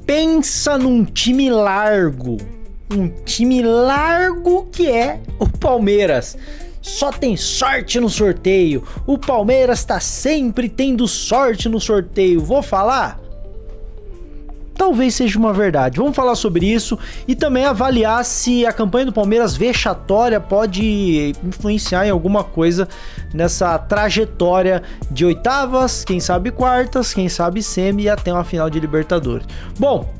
Pensa num time largo. Um time largo que é o Palmeiras. Só tem sorte no sorteio. O Palmeiras tá sempre tendo sorte no sorteio. Vou falar? Talvez seja uma verdade. Vamos falar sobre isso e também avaliar se a campanha do Palmeiras vexatória pode influenciar em alguma coisa nessa trajetória de oitavas, quem sabe quartas, quem sabe semi e até uma final de Libertadores. Bom,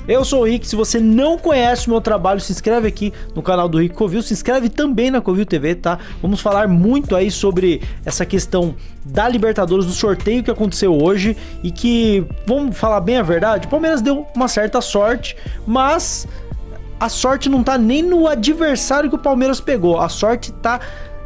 eu sou o Rick. Se você não conhece o meu trabalho, se inscreve aqui no canal do Rick Covil, se inscreve também na Covil TV, tá? Vamos falar muito aí sobre essa questão da Libertadores, do sorteio que aconteceu hoje e que, vamos falar bem a verdade, o Palmeiras deu uma certa sorte, mas a sorte não tá nem no adversário que o Palmeiras pegou, a sorte tá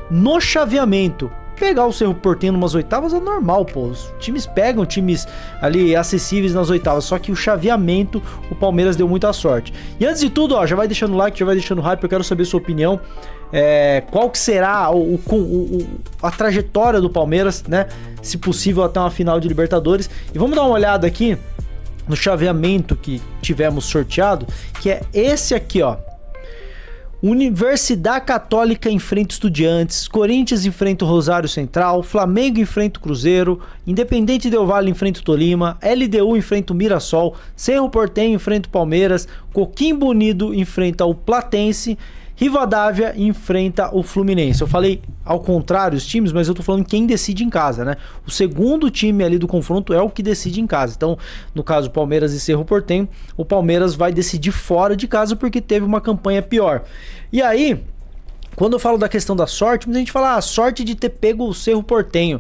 no chaveamento. Pegar o Cerro Porteño numas oitavas é normal, pô. Os times pegam times ali acessíveis nas oitavas, só que o chaveamento o Palmeiras deu muita sorte. E antes de tudo, ó, já vai deixando o like, já vai deixando o hype, eu quero saber sua opinião. Qual que será a trajetória do Palmeiras, né? Se possível até uma final de Libertadores. E vamos dar uma olhada aqui no chaveamento que tivemos sorteado, que é esse aqui, ó. Universidade Católica enfrenta Estudiantes, Corinthians enfrenta o Rosário Central, Flamengo enfrenta o Cruzeiro, Independente Del Valle enfrenta o Tolima, LDU enfrenta o Mirassol, Cerro Porteño enfrenta o Palmeiras, Coquimbo Unido enfrenta o Platense, Rivadavia enfrenta o Fluminense. Eu falei ao contrário os times, mas eu tô falando quem decide em casa, né? O segundo time ali do confronto é o que decide em casa. Então, no caso Palmeiras e Cerro Porteño, o Palmeiras vai decidir fora de casa porque teve uma campanha pior. E aí, quando eu falo da questão da sorte, muita gente fala, a sorte de ter pego o Cerro Porteño.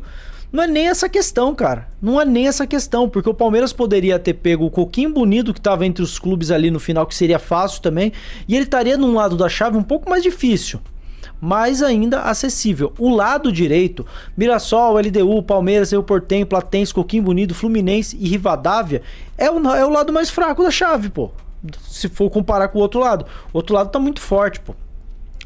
Não é nem essa questão, cara. Não é nem essa questão, porque o Palmeiras poderia ter pego o Coquimbo Unido, que estava entre os clubes ali no final, que seria fácil também, e ele estaria num lado da chave um pouco mais difícil, mas ainda acessível. O lado direito, Mirassol, LDU, Palmeiras, Cerro Porteño, Platense, Coquimbo Unido, Fluminense e Rivadavia, é o lado mais fraco da chave, pô. Se for comparar com o outro lado. O outro lado tá muito forte, pô.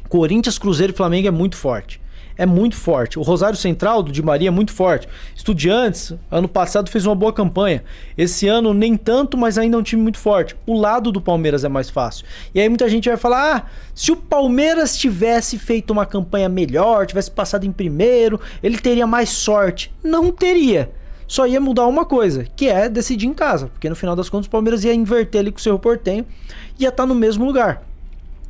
Corinthians, Cruzeiro e Flamengo é muito forte. É muito forte. O Rosário Central do Di Maria é muito forte. Estudiantes, ano passado fez uma boa campanha. Esse ano nem tanto, mas ainda é um time muito forte. O lado do Palmeiras é mais fácil. E aí muita gente vai falar, se o Palmeiras tivesse feito uma campanha melhor, tivesse passado em primeiro, ele teria mais sorte. Não teria. Só ia mudar uma coisa, que é decidir em casa. Porque no final das contas o Palmeiras ia inverter ali com o Cerro Porteño e ia estar no mesmo lugar.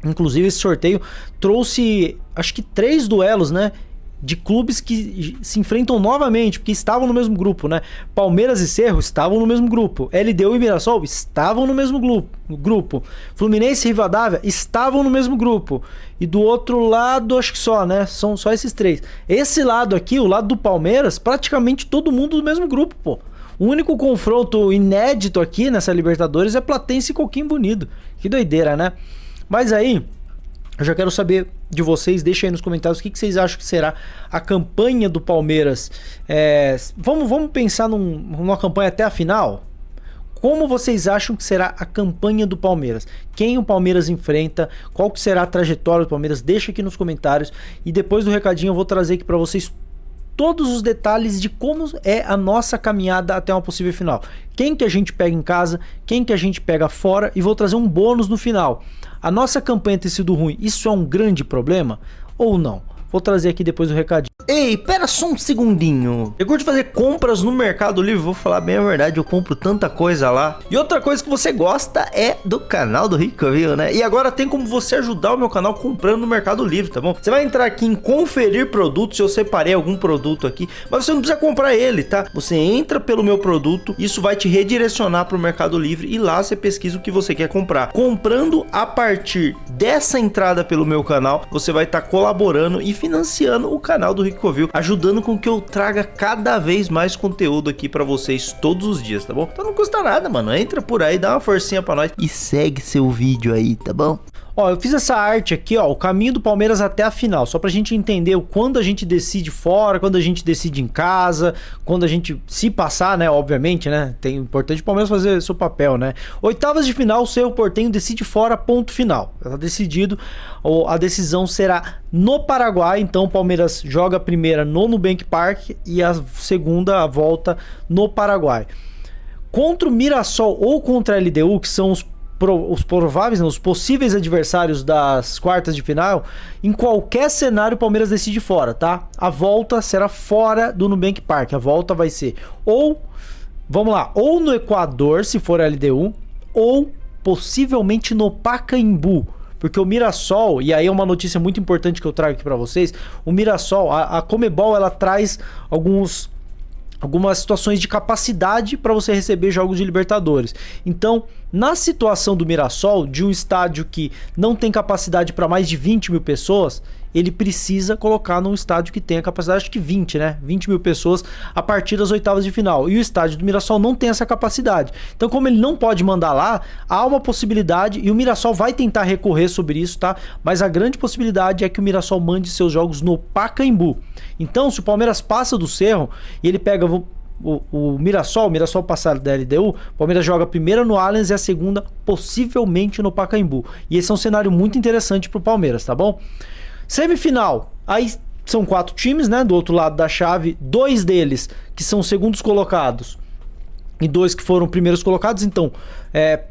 Inclusive esse sorteio trouxe, acho que 3 duelos, né, de clubes que se enfrentam novamente, porque estavam no mesmo grupo, né? Palmeiras e Cerro estavam no mesmo grupo, LDU e Mirassol estavam no mesmo grupo, Fluminense e Rivadavia estavam no mesmo grupo, e do outro lado acho que só, né, são só esses 3. Esse lado aqui, o lado do Palmeiras, praticamente todo mundo do mesmo grupo, pô. O único confronto inédito aqui nessa Libertadores é Platense e Coquimbo Unido. Que doideira, né? Mas aí, eu já quero saber de vocês, deixa aí nos comentários o que vocês acham que será a campanha do Palmeiras. Vamos pensar numa campanha até a final? Como vocês acham que será a campanha do Palmeiras? Quem o Palmeiras enfrenta? Qual que será a trajetória do Palmeiras? Deixa aqui nos comentários. E depois do recadinho eu vou trazer aqui para vocês todos os detalhes de como é a nossa caminhada até uma possível final. Quem que a gente pega em casa, quem que a gente pega fora, e vou trazer um bônus no final. A nossa campanha ter sido ruim, isso é um grande problema ou não? Vou trazer aqui depois o recadinho. Ei, pera só um segundinho. Eu curto fazer compras no Mercado Livre, vou falar bem a verdade, eu compro tanta coisa lá. E outra coisa que você gosta é do canal do Rick Covil, né? E agora tem como você ajudar o meu canal comprando no Mercado Livre, tá bom? Você vai entrar aqui em conferir produtos, eu separei algum produto aqui, mas você não precisa comprar ele, tá? Você entra pelo meu produto, isso vai te redirecionar para o Mercado Livre e lá você pesquisa o que você quer comprar. Comprando a partir dessa entrada pelo meu canal, você vai estar colaborando e financiando o canal do Rick Covil, ajudando com que eu traga cada vez mais conteúdo aqui pra vocês todos os dias, tá bom? Então não custa nada, mano, entra por aí, dá uma forcinha pra nós e segue seu vídeo aí, tá bom? Ó, eu fiz essa arte aqui, ó, o caminho do Palmeiras até a final, só pra gente entender quando a gente decide fora, quando a gente decide em casa, quando a gente se passar, né, obviamente, né, tem importante o Palmeiras fazer seu papel, né. Oitavas de final, o Cerro Porteño decide fora, ponto final, tá decidido, a decisão será no Paraguai, então o Palmeiras joga a primeira no Nubank Park e a segunda a volta no Paraguai. contra o Mirassol ou contra a LDU, que são os prováveis, não, os possíveis adversários das quartas de final, em qualquer cenário o Palmeiras decide fora, tá? A volta será fora do Nubank Park. A volta vai ser ou, vamos lá, ou no Equador, se for a LDU, ou possivelmente no Pacaembu. Porque o Mirassol, e aí é uma notícia muito importante que eu trago aqui pra vocês, o Mirassol, a Conmebol, ela traz algumas situações de capacidade para você receber jogos de Libertadores. Então, na situação do Mirassol, de um estádio que não tem capacidade para mais de 20 mil pessoas, ele precisa colocar num estádio que tenha capacidade, acho que 20, né? 20 mil pessoas a partir das oitavas de final. E o estádio do Mirassol não tem essa capacidade. Então, como ele não pode mandar lá, há uma possibilidade, e o Mirassol vai tentar recorrer sobre isso, tá? Mas a grande possibilidade é que o Mirassol mande seus jogos no Pacaembu. Então, se o Palmeiras passa do Cerro e ele pega o Mirassol passar da LDU, o Palmeiras joga a primeira no Allianz e a segunda possivelmente no Pacaembu. E esse é um cenário muito interessante pro Palmeiras, tá bom? Semifinal, aí são 4 times, né? Do outro lado da chave, 2 deles que são segundos colocados e 2 que foram primeiros colocados. Então,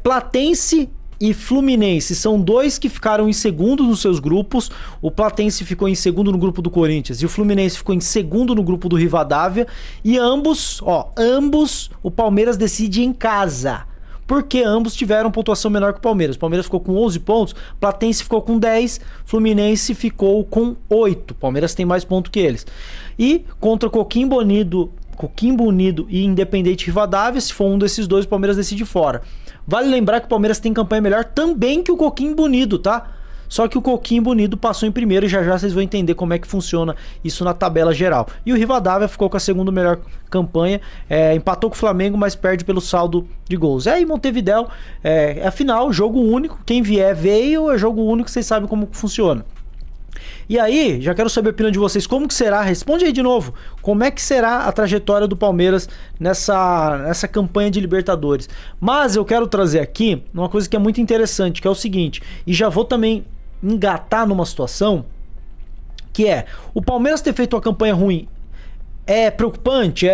Platense e Fluminense são 2 que ficaram em segundo nos seus grupos. O Platense ficou em segundo no grupo do Corinthians e o Fluminense ficou em segundo no grupo do Rivadavia. E ambos o Palmeiras decide em casa, porque ambos tiveram pontuação menor que o Palmeiras. O Palmeiras ficou com 11 pontos, Platense ficou com 10, Fluminense ficou com 8. O Palmeiras tem mais pontos que eles. E contra Coquimbo Unido e Independente Rivadavia, se for um desses dois, o Palmeiras decide fora. Vale lembrar que o Palmeiras tem campanha melhor também que o Coquimbo Unido, tá? Só que o Coquimbo Unido passou em primeiro e já vocês vão entender como é que funciona isso na tabela geral. E o Rivadavia ficou com a segunda melhor campanha, empatou com o Flamengo, mas perde pelo saldo de gols. E Montevidéu, afinal, jogo único, quem vier veio, é jogo único, vocês sabem como funciona. E aí, já quero saber a opinião de vocês, como que será, responde aí de novo, como é que será a trajetória do Palmeiras nessa campanha de Libertadores. Mas eu quero trazer aqui uma coisa que é muito interessante, que é o seguinte, e já vou também engatar numa situação, que é, o Palmeiras ter feito uma campanha ruim é preocupante,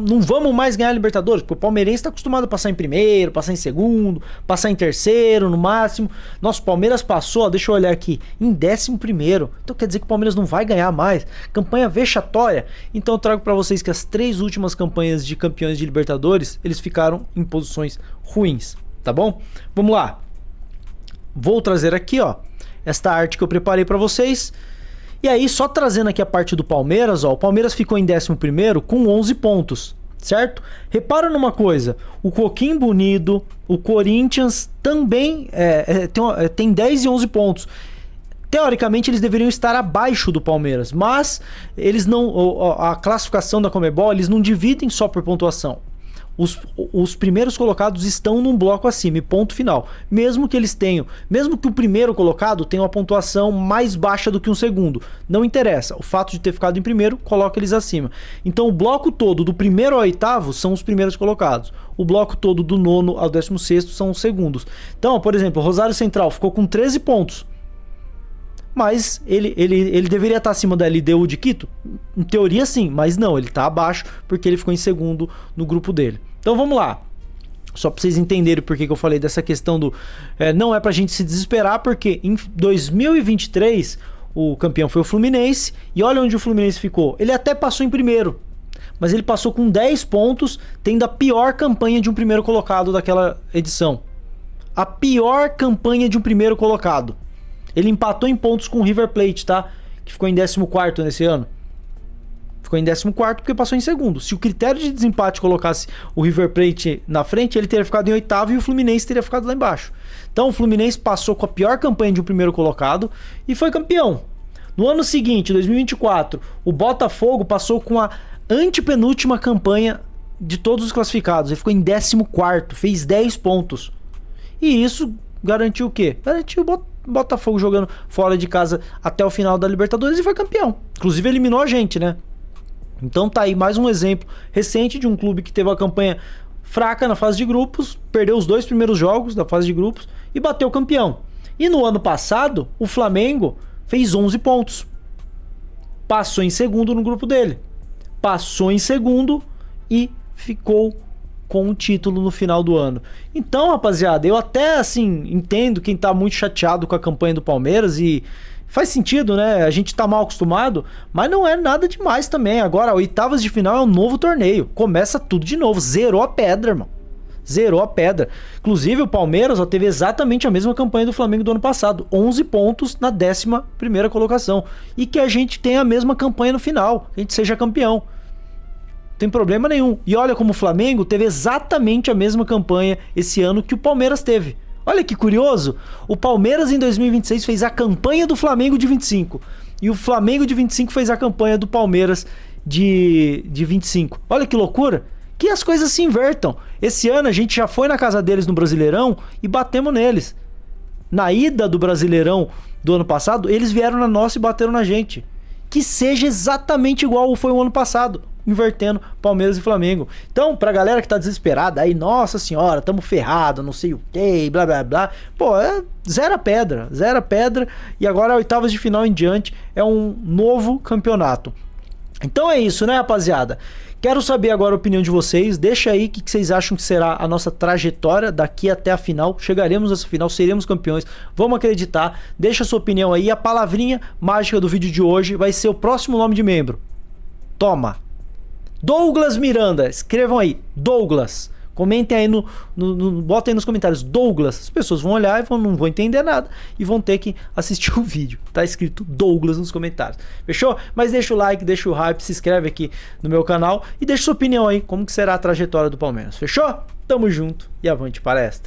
não vamos mais ganhar a Libertadores, porque o palmeirense está acostumado a passar em primeiro, passar em segundo, passar em terceiro no máximo. Nosso Palmeiras passou, deixa eu olhar aqui, em 11º, então quer dizer que o Palmeiras não vai ganhar mais, campanha vexatória. Então eu trago para vocês que as 3 últimas campanhas de campeões de Libertadores, eles ficaram em posições ruins, tá bom? Vamos lá, vou trazer aqui, esta arte que eu preparei para vocês. E aí, só trazendo aqui a parte do Palmeiras, o Palmeiras ficou em 11º com 11 pontos, certo? Repara numa coisa, o Coquimbo Unido, o Corinthians também tem 10 e 11 pontos. Teoricamente, eles deveriam estar abaixo do Palmeiras, mas eles não, a classificação da Conmebol, eles não dividem só por pontuação. Os primeiros colocados estão num bloco acima e ponto final. Mesmo que o primeiro colocado tenha uma pontuação mais baixa do que um segundo, não interessa. O fato de ter ficado em primeiro coloca eles acima. Então o bloco todo do primeiro ao oitavo são os primeiros colocados. O bloco todo do 9º ao 16º são os segundos. Então, por exemplo, o Rosário Central ficou com 13 pontos. Mas ele deveria estar acima da LDU de Quito? Em teoria sim, mas não, ele está abaixo porque ele ficou em segundo no grupo dele. Então vamos lá, só para vocês entenderem por que eu falei dessa questão do... não é pra gente se desesperar, porque em 2023 o campeão foi o Fluminense, e olha onde o Fluminense ficou. Ele até passou em primeiro, mas ele passou com 10 pontos, tendo a pior campanha de um primeiro colocado daquela edição. A pior campanha de um primeiro colocado. Ele empatou em pontos com o River Plate, tá? Que ficou em 14º nesse ano. Ficou em 14º porque passou em segundo. Se o critério de desempate colocasse o River Plate na frente, ele teria ficado em 8º e o Fluminense teria ficado lá embaixo. Então o Fluminense passou com a pior campanha de um primeiro colocado e foi campeão. No ano seguinte, 2024, o Botafogo passou com a antepenúltima campanha de todos os classificados. Ele ficou em 14º, fez 10 pontos. E isso garantiu o quê? Garantiu o Botafogo jogando fora de casa até o final da Libertadores e foi campeão. Inclusive eliminou a gente, né? Então tá aí mais um exemplo recente de um clube que teve uma campanha fraca na fase de grupos, perdeu os 2 primeiros jogos da fase de grupos e bateu campeão. E no ano passado, o Flamengo fez 11 pontos. Passou em segundo no grupo dele. Passou em segundo e ficou com o título no final do ano. Então, rapaziada, eu até assim entendo quem tá muito chateado com a campanha do Palmeiras e faz sentido, né? A gente tá mal acostumado, mas não é nada demais também. Agora, oitavas de final é um novo torneio. Começa tudo de novo, zerou a pedra, irmão. Zerou a pedra. Inclusive, o Palmeiras ó, teve exatamente a mesma campanha do Flamengo do ano passado. 11 pontos na 11ª colocação. E que a gente tenha a mesma campanha no final. Que a gente seja campeão. Não tem problema nenhum. E olha como o Flamengo teve exatamente a mesma campanha esse ano que o Palmeiras teve. Olha que curioso. O Palmeiras em 2026 fez a campanha do Flamengo de 25. E o Flamengo de 25 fez a campanha do Palmeiras de 25. Olha que loucura. Que as coisas se invertam. Esse ano a gente já foi na casa deles no Brasileirão e batemos neles. Na ida do Brasileirão do ano passado, eles vieram na nossa e bateram na gente. Que seja exatamente igual foi o ano passado, invertendo Palmeiras e Flamengo. Então, pra galera que tá desesperada, aí, nossa senhora, tamo ferrado, não sei o que, blá blá blá. Pô, é zero pedra, e agora oitavas de final em diante é um novo campeonato. Então é isso, né, rapaziada? Quero saber agora a opinião de vocês. Deixa aí o que vocês acham que será a nossa trajetória daqui até a final. Chegaremos nessa final, seremos campeões. Vamos acreditar. Deixa a sua opinião aí. A palavrinha mágica do vídeo de hoje vai ser o próximo nome de membro. Toma! Douglas Miranda. Escrevam aí. Douglas. Comentem aí botem aí nos comentários. Douglas. As pessoas vão olhar e não vão entender nada. E vão ter que assistir o vídeo. Tá escrito Douglas nos comentários. Fechou? Mas deixa o like, deixa o hype, se inscreve aqui no meu canal. E deixa sua opinião aí. Como que será a trajetória do Palmeiras. Fechou? Tamo junto e avante palestra.